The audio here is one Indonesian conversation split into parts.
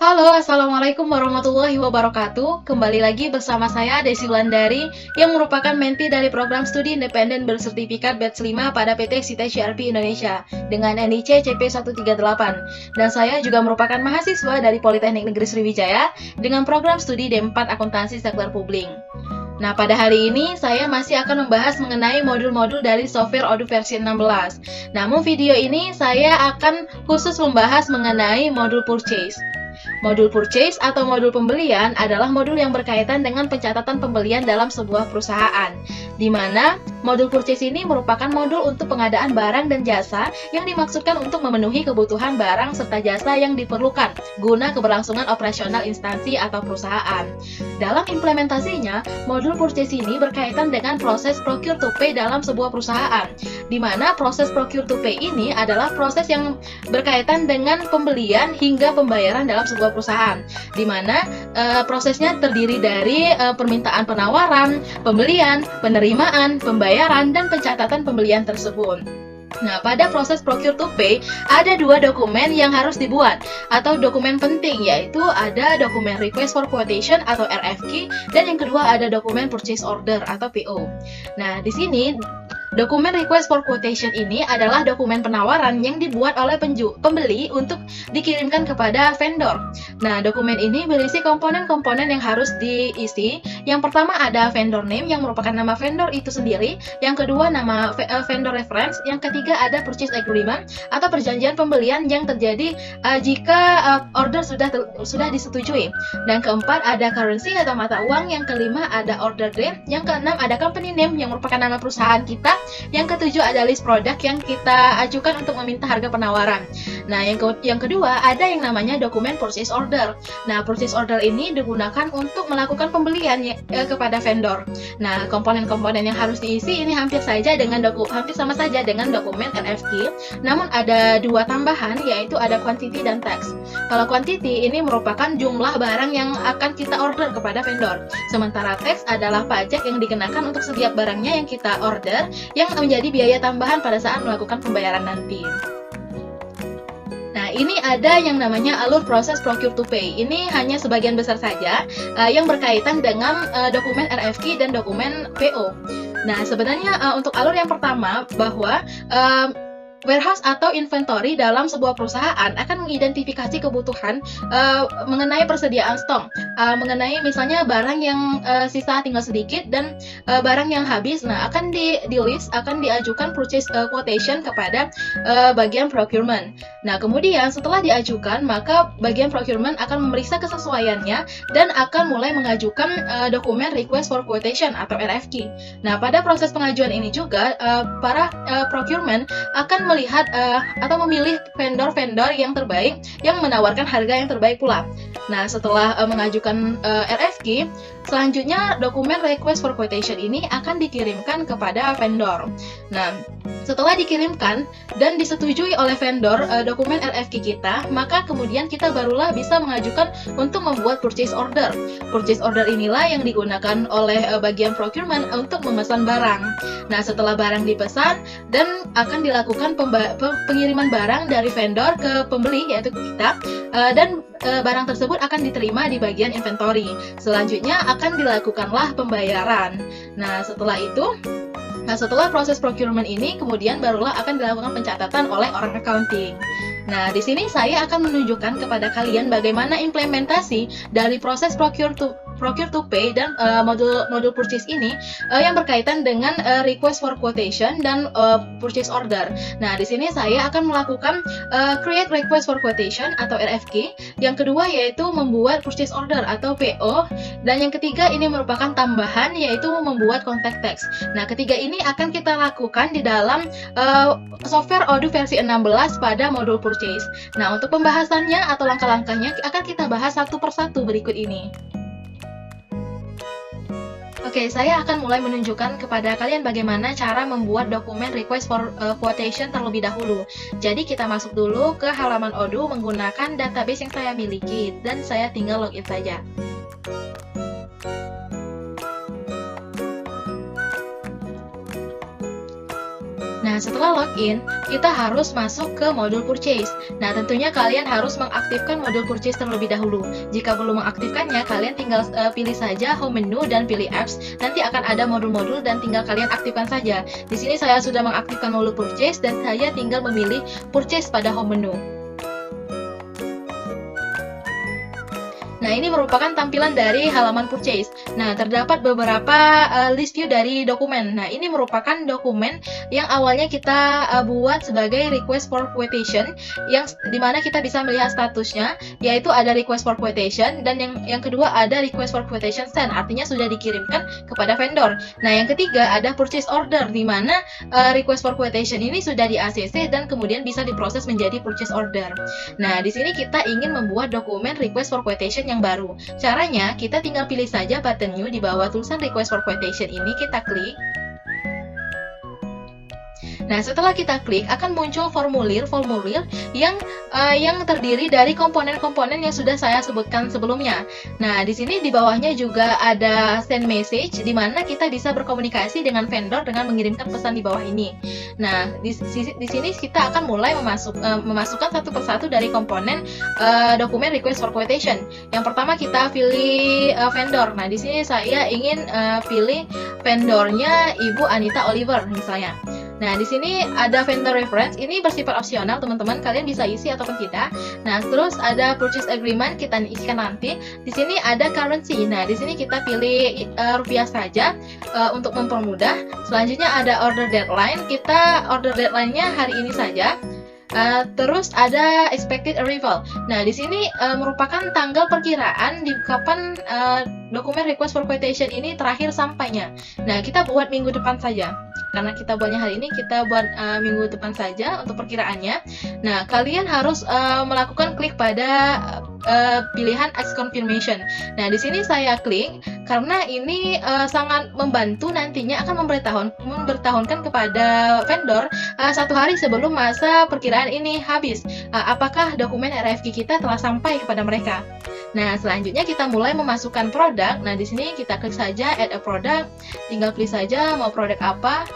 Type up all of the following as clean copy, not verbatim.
Halo, Assalamualaikum warahmatullahi wabarakatuh. Kembali lagi bersama saya Desi Wulandari yang merupakan menti dari program studi independen bersertifikat batch 5 pada PT Site CRP Indonesia dengan NIC CP138. Dan saya juga merupakan mahasiswa dari Politeknik Negeri Sriwijaya dengan program studi D4 Akuntansi Sektor Publik. Nah, pada hari ini saya masih akan membahas mengenai modul-modul dari software Odoo versi 16. Namun video ini saya akan khusus membahas mengenai modul purchase. Modul purchase atau modul pembelian adalah modul yang berkaitan dengan pencatatan pembelian dalam sebuah perusahaan, di mana modul purchase ini merupakan modul untuk pengadaan barang dan jasa yang dimaksudkan untuk memenuhi kebutuhan barang serta jasa yang diperlukan guna keberlangsungan operasional instansi atau perusahaan. Dalam implementasinya, modul purchase ini berkaitan dengan proses procure to pay dalam sebuah perusahaan, di mana proses procure to pay ini adalah proses yang berkaitan dengan pembelian hingga pembayaran dalam sebuah perusahaan, di mana prosesnya terdiri dari permintaan penawaran, pembelian, penerimaan, pembayaran, dan pencatatan pembelian tersebut. Nah, pada proses procure to pay, ada dua dokumen yang harus dibuat, atau dokumen penting, yaitu ada dokumen request for quotation atau RFQ, dan yang kedua ada dokumen purchase order atau PO. Nah, di sini dokumen request for quotation ini adalah dokumen penawaran yang dibuat oleh pembeli untuk dikirimkan kepada vendor. Nah, dokumen ini berisi komponen-komponen yang harus diisi. Yang pertama ada vendor name yang merupakan nama vendor itu sendiri. Yang kedua nama vendor reference. Yang ketiga ada purchase agreement atau perjanjian pembelian yang terjadi jika order sudah disetujui. Dan keempat ada currency atau mata uang. Yang kelima ada order date. Yang keenam ada company name yang merupakan nama perusahaan kita. Yang ketujuh ada list produk yang kita ajukan untuk meminta harga penawaran. Nah, yang kedua ada yang namanya dokumen purchase order. Nah, purchase order ini digunakan untuk melakukan pembelian kepada vendor. Nah, komponen-komponen yang harus diisi ini hampir sama saja dengan dokumen RFQ. Namun ada dua tambahan, yaitu ada quantity dan tax. Kalau quantity ini merupakan jumlah barang yang akan kita order kepada vendor. Sementara tax adalah pajak yang dikenakan untuk setiap barangnya yang kita order, yang menjadi biaya tambahan pada saat melakukan pembayaran nanti. Nah, ini ada yang namanya alur proses procure to pay. Ini hanya sebagian besar saja yang berkaitan dengan dokumen RFQ dan dokumen PO. Nah, sebenarnya untuk alur yang pertama bahwa warehouse atau inventory dalam sebuah perusahaan akan mengidentifikasi kebutuhan mengenai persediaan stok, mengenai misalnya barang yang sisa tinggal sedikit dan barang yang habis. Nah, akan di-list, akan diajukan purchase quotation kepada bagian procurement. Nah, kemudian setelah diajukan, maka bagian procurement akan memeriksa kesesuaiannya dan akan mulai mengajukan dokumen request for quotation atau RFQ. Nah, pada proses pengajuan ini juga para procurement akan melihat atau memilih vendor-vendor yang terbaik yang menawarkan harga yang terbaik pula. Nah, setelah mengajukan RFQ, selanjutnya dokumen request for quotation ini akan dikirimkan kepada vendor. Nah, setelah dikirimkan dan disetujui oleh vendor dokumen RFQ kita, maka kemudian kita barulah bisa mengajukan untuk membuat purchase order. Purchase order inilah yang digunakan oleh bagian procurement untuk memesan barang. Nah, setelah barang dipesan dan akan dilakukan pengiriman barang dari vendor ke pembeli, yaitu kita, dan barang tersebut akan diterima di bagian inventory. Selanjutnya akan dilakukanlah pembayaran. Nah, setelah proses procurement ini, kemudian barulah akan dilakukan pencatatan oleh orang accounting. Nah, di sini saya akan menunjukkan kepada kalian bagaimana implementasi dari proses procure to pay dan modul purchase ini yang berkaitan dengan request for quotation dan purchase order. Nah, di sini saya akan melakukan create request for quotation atau RFQ. Yang kedua yaitu membuat purchase order atau PO, dan yang ketiga ini merupakan tambahan yaitu membuat contact text. Nah, ketiga ini akan kita lakukan di dalam software Odoo versi 16 pada modul purchase. Nah, untuk pembahasannya atau langkah-langkahnya akan kita bahas satu persatu berikut ini. Oke, saya akan mulai menunjukkan kepada kalian bagaimana cara membuat dokumen request for quotation terlebih dahulu. Jadi kita masuk dulu ke halaman Odoo menggunakan database yang saya miliki dan saya tinggal login saja. Nah, Nah, setelah login, kita harus masuk ke modul purchase. Nah, tentunya kalian harus mengaktifkan modul purchase terlebih dahulu. Jika belum mengaktifkannya, kalian tinggal pilih saja home menu dan pilih apps. Nanti akan ada modul-modul dan tinggal kalian aktifkan saja. Di sini saya sudah mengaktifkan modul purchase dan saya tinggal memilih purchase pada home menu. Nah, ini merupakan tampilan dari halaman purchase. Nah, terdapat beberapa list view dari dokumen. Nah, ini merupakan dokumen yang awalnya kita buat sebagai request for quotation, yang dimana kita bisa melihat statusnya, yaitu ada request for quotation, dan yang kedua ada request for quotation sent, artinya sudah dikirimkan kepada vendor. Nah, yang ketiga ada purchase order, dimana request for quotation ini sudah di ACC dan kemudian bisa diproses menjadi purchase order. Nah, di sini kita ingin membuat dokumen request for quotation yang baru. Caranya, kita tinggal pilih saja button new di bawah tulisan request for quotation ini, kita klik. Nah, setelah kita klik, akan muncul formulir yang terdiri dari komponen-komponen yang sudah saya sebutkan sebelumnya. Nah, di sini di bawahnya juga ada send message, di mana kita bisa berkomunikasi dengan vendor dengan mengirimkan pesan di bawah ini. Nah, di sini kita akan mulai memasukkan satu persatu dari komponen dokumen request for quotation. Yang pertama kita pilih vendor. Nah, di sini saya ingin pilih vendornya Ibu Anita Oliver misalnya. Nah, di sini ada vendor reference, ini bersifat opsional teman-teman, kalian bisa isi ataupun tidak. Nah, terus ada purchase agreement, kita isikan nanti. Di sini ada currency. Nah, di sini kita pilih rupiah saja untuk mempermudah. Selanjutnya ada order deadline, kita order deadline-nya hari ini saja. Terus ada expected arrival. Nah, di sini merupakan tanggal perkiraan di kapan dokumen request for quotation ini terakhir sampainya. Nah, kita buat minggu depan saja. Karena kita buatnya hari ini, kita buat minggu depan saja untuk perkiraannya. Nah, kalian harus melakukan klik pada pilihan Ask Confirmation. Nah, di sini saya klik karena ini sangat membantu nantinya akan memberitahukan kepada vendor satu hari sebelum masa perkiraan ini habis. Apakah dokumen RFQ kita telah sampai kepada mereka? Nah, selanjutnya kita mulai memasukkan produk. Nah, di sini kita klik saja Add a Product. Tinggal pilih saja mau produk apa.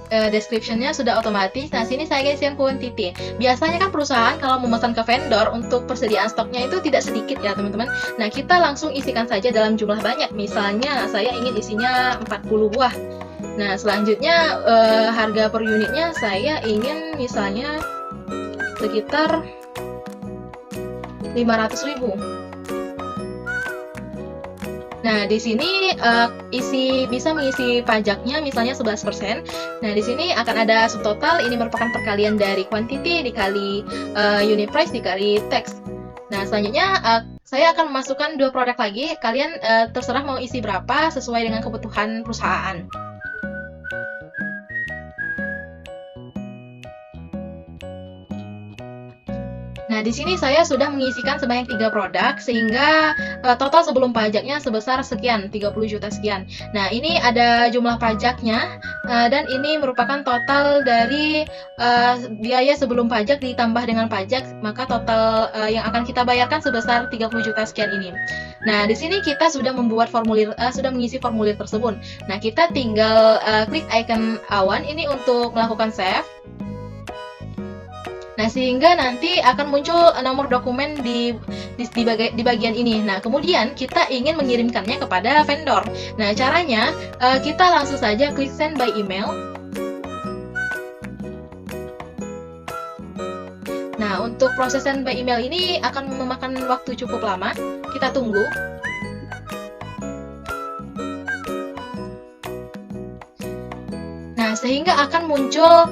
Description-nya sudah otomatis. Nah, sini saya isikan quantity. Biasanya kan perusahaan kalau memesan ke vendor untuk persediaan stoknya itu tidak sedikit ya, teman-teman. Nah, kita langsung isikan saja dalam jumlah banyak. Misalnya, saya ingin isinya 40 buah. Nah, selanjutnya harga per unitnya saya ingin misalnya sekitar 500.000. Nah, di sini bisa mengisi pajaknya misalnya 11%. Nah, di sini akan ada subtotal, ini merupakan perkalian dari quantity dikali unit price dikali tax. Nah, selanjutnya saya akan memasukkan 2 produk lagi. Kalian terserah mau isi berapa sesuai dengan kebutuhan perusahaan. Nah, di sini saya sudah mengisikan sebanyak 3 produk, sehingga total sebelum pajaknya sebesar sekian, 30 juta sekian. Nah, ini ada jumlah pajaknya, dan ini merupakan total dari biaya sebelum pajak ditambah dengan pajak, maka total yang akan kita bayarkan sebesar 30 juta sekian ini. Nah, di sini kita sudah membuat formulir, sudah mengisi formulir tersebut. Nah, kita tinggal klik icon awan ini untuk melakukan save. Nah, sehingga nanti akan muncul nomor dokumen di bagian ini. Nah, kemudian kita ingin mengirimkannya kepada vendor. Nah, caranya kita langsung saja klik send by email. Nah, untuk proses send by email ini akan memakan waktu cukup lama. Kita tunggu. Nah, sehingga akan muncul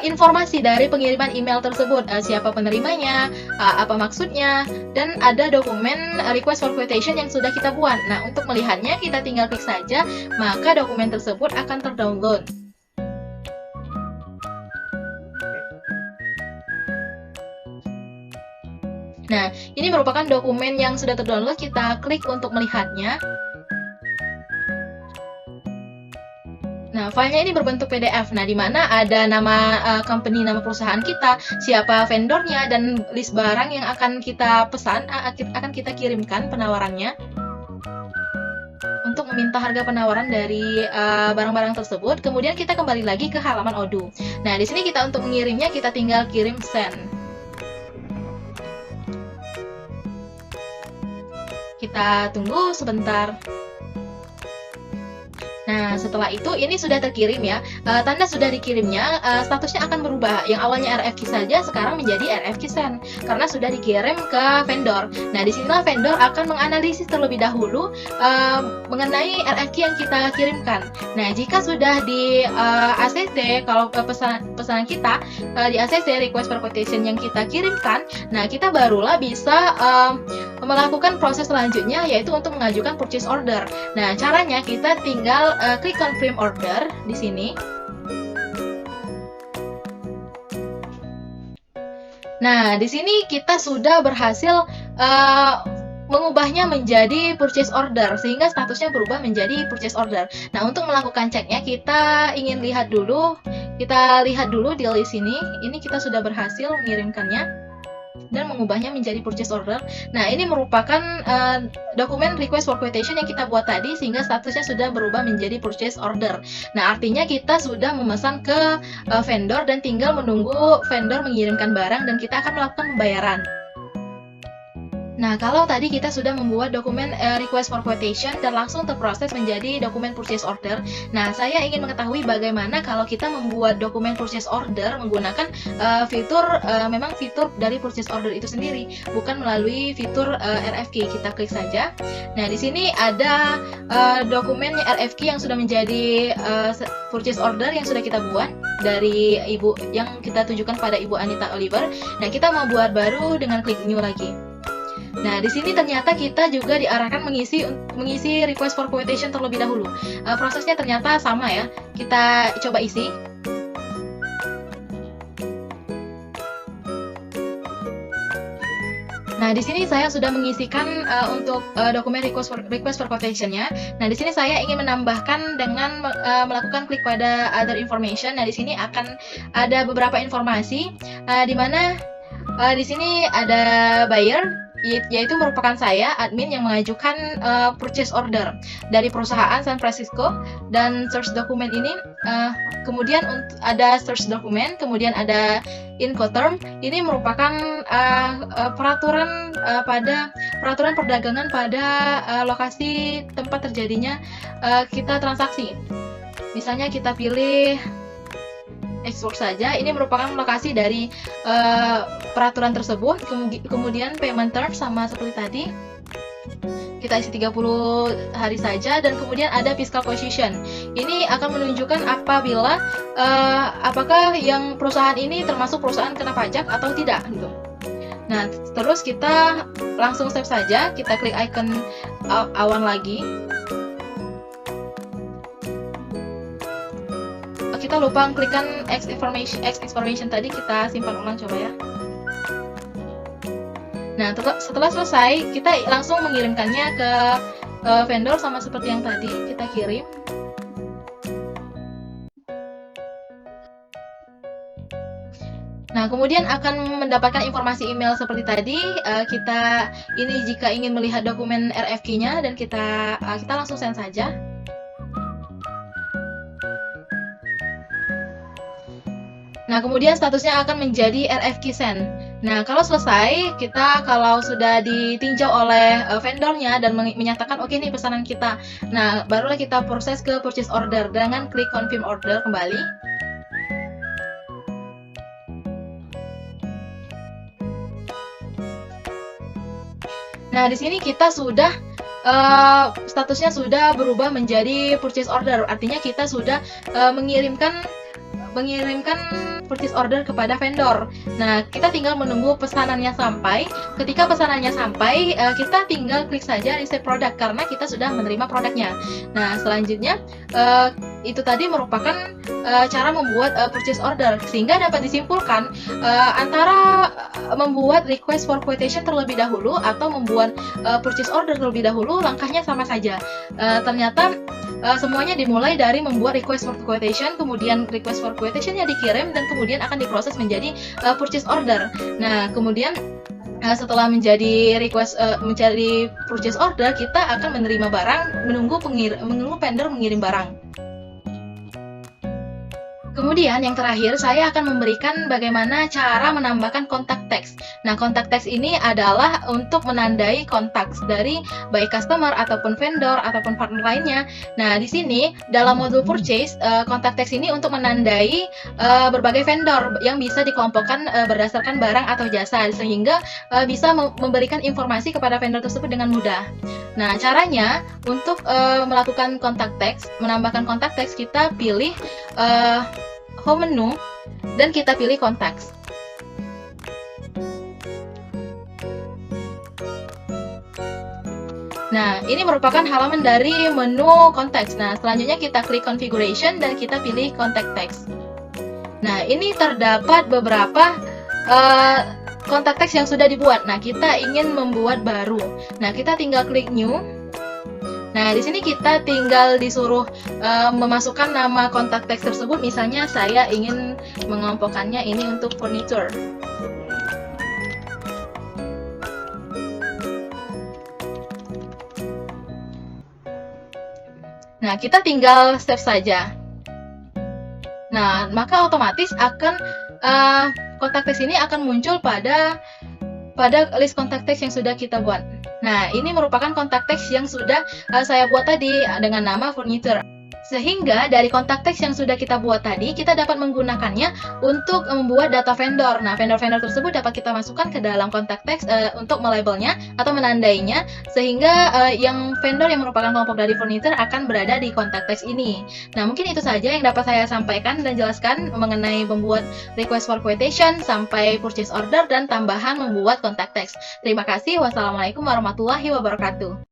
informasi dari pengiriman email tersebut, siapa penerimanya, apa maksudnya, dan ada dokumen request for quotation yang sudah kita buat. Nah, untuk melihatnya kita tinggal klik saja, maka dokumen tersebut akan terdownload. Nah, ini merupakan dokumen yang sudah terdownload, kita klik untuk melihatnya. Nah, filenya ini berbentuk PDF. Nah, di mana ada nama company, nama perusahaan kita, siapa vendornya, dan list barang yang akan kita pesan, akan kita kirimkan penawarannya. Untuk meminta harga penawaran dari barang-barang tersebut. Kemudian kita kembali lagi ke halaman Odoo. Nah, di sini kita untuk mengirimnya kita tinggal kirim send. Kita tunggu sebentar. Nah, setelah itu ini sudah terkirim ya. Tanda sudah dikirimnya, statusnya akan berubah. Yang awalnya RFQ saja sekarang menjadi RFQ send karena sudah dikirim ke vendor. Nah, disinilah vendor akan menganalisis terlebih dahulu mengenai RFQ yang kita kirimkan. Nah, jika sudah di ACC, kalau pesanan kita di ACC request for quotation yang kita kirimkan, nah kita barulah bisa melakukan proses selanjutnya, yaitu untuk mengajukan purchase order. Nah, caranya kita tinggal klik confirm order di sini. Nah, di sini kita sudah berhasil mengubahnya menjadi purchase order sehingga statusnya berubah menjadi purchase order. Nah, untuk melakukan ceknya kita ingin lihat dulu. Kita lihat dulu di list ini. Ini kita sudah berhasil mengirimkannya dan mengubahnya menjadi purchase order. Nah, ini merupakan dokumen request for quotation yang kita buat tadi sehingga statusnya sudah berubah menjadi purchase order. Nah, artinya kita sudah memesan ke vendor dan tinggal menunggu vendor mengirimkan barang dan kita akan melakukan pembayaran. Nah, kalau tadi kita sudah membuat dokumen request for quotation dan langsung terproses menjadi dokumen purchase order. Nah, saya ingin mengetahui bagaimana kalau kita membuat dokumen purchase order menggunakan memang fitur dari purchase order itu sendiri, bukan melalui fitur RFQ. Kita klik saja. Nah, di sini ada dokumen RFQ yang sudah menjadi purchase order yang sudah kita buat dari Ibu yang kita tujukan pada Ibu Anita Oliver. Nah, kita mau buat baru dengan klik new lagi. Nah, di sini ternyata kita juga diarahkan mengisi request for quotation terlebih dahulu. Prosesnya ternyata sama ya. Kita coba isi. Nah, di sini saya sudah mengisikan untuk dokumen request for quotation-nya. Nah, di sini saya ingin menambahkan dengan melakukan klik pada other information. Nah, di sini akan ada beberapa informasi di mana di sini ada buyer, yaitu merupakan saya, admin yang mengajukan purchase order dari perusahaan San Francisco, dan source dokumen ini kemudian ada source dokumen, kemudian ada Incoterm. Ini merupakan peraturan perdagangan pada lokasi tempat terjadinya kita transaksi. Misalnya kita pilih export saja, ini merupakan lokasi dari peraturan tersebut. Kemudian payment terms sama seperti tadi, kita isi 30 hari saja, dan kemudian ada fiscal position. Ini akan menunjukkan apabila apakah yang perusahaan ini termasuk perusahaan kena pajak atau tidak gitu. Nah, terus kita langsung save saja, kita klik icon awan lagi. Kita lupa klikkan X information tadi, kita simpan ulang coba ya. Nah, setelah selesai kita langsung mengirimkannya ke vendor sama seperti yang tadi kita kirim. Nah, kemudian akan mendapatkan informasi email seperti tadi. Kita ini jika ingin melihat dokumen RFQ-nya, dan kita langsung send saja. Nah, kemudian statusnya akan menjadi RFQ send. Nah, kalau selesai, kalau sudah ditinjau oleh vendornya dan menyatakan oke nih pesanan kita, nah barulah kita proses ke purchase order dengan klik confirm order kembali. Nah, di sini kita sudah statusnya sudah berubah menjadi purchase order, artinya kita sudah mengirimkan purchase order kepada vendor. Nah, kita tinggal menunggu pesanannya sampai. Ketika pesanannya sampai, kita tinggal klik saja receive product karena kita sudah menerima produknya. Nah, selanjutnya itu tadi merupakan cara membuat purchase order, sehingga dapat disimpulkan antara membuat request for quotation terlebih dahulu atau membuat purchase order terlebih dahulu, langkahnya sama saja. Ternyata semuanya dimulai dari membuat request for quotation, kemudian request for quotation-nya dikirim, dan kemudian akan diproses menjadi purchase order. Nah, kemudian Setelah menjadi purchase order, kita akan menerima barang, menunggu vendor mengirim barang. Kemudian yang terakhir, saya akan memberikan bagaimana cara menambahkan kontak teks. Nah, kontak teks ini adalah untuk menandai kontak dari baik customer ataupun vendor ataupun partner lainnya. Nah, di sini dalam modul purchase, kontak teks ini untuk menandai berbagai vendor yang bisa dikelompokkan berdasarkan barang atau jasa, sehingga bisa memberikan informasi kepada vendor tersebut dengan mudah. Nah, caranya untuk melakukan kontak teks, menambahkan kontak teks, kita pilih home menu dan kita pilih contacts. Nah, ini merupakan halaman dari menu contacts. Nah, selanjutnya kita klik configuration dan kita pilih contact text. Nah, ini terdapat beberapa contact text yang sudah dibuat. Nah, kita ingin membuat baru. Nah, kita tinggal klik new. Nah, di sini kita tinggal disuruh memasukkan nama kontak teks tersebut. Misalnya saya ingin mengelompokkannya ini untuk furniture. Nah, kita tinggal save saja. Nah, maka otomatis akan kontak teks ini akan muncul pada list kontak teks yang sudah kita buat. Nah, ini merupakan kontak teks yang sudah saya buat tadi dengan nama furniture. Sehingga dari kontak teks yang sudah kita buat tadi, kita dapat menggunakannya untuk membuat data vendor. Nah, vendor-vendor tersebut dapat kita masukkan ke dalam kontak teks untuk melabelnya atau menandainya, sehingga yang vendor yang merupakan kelompok dari furniture akan berada di kontak teks ini. Nah, mungkin itu saja yang dapat saya sampaikan dan jelaskan mengenai membuat request for quotation sampai purchase order dan tambahan membuat kontak teks. Terima kasih. Wassalamualaikum warahmatullahi wabarakatuh.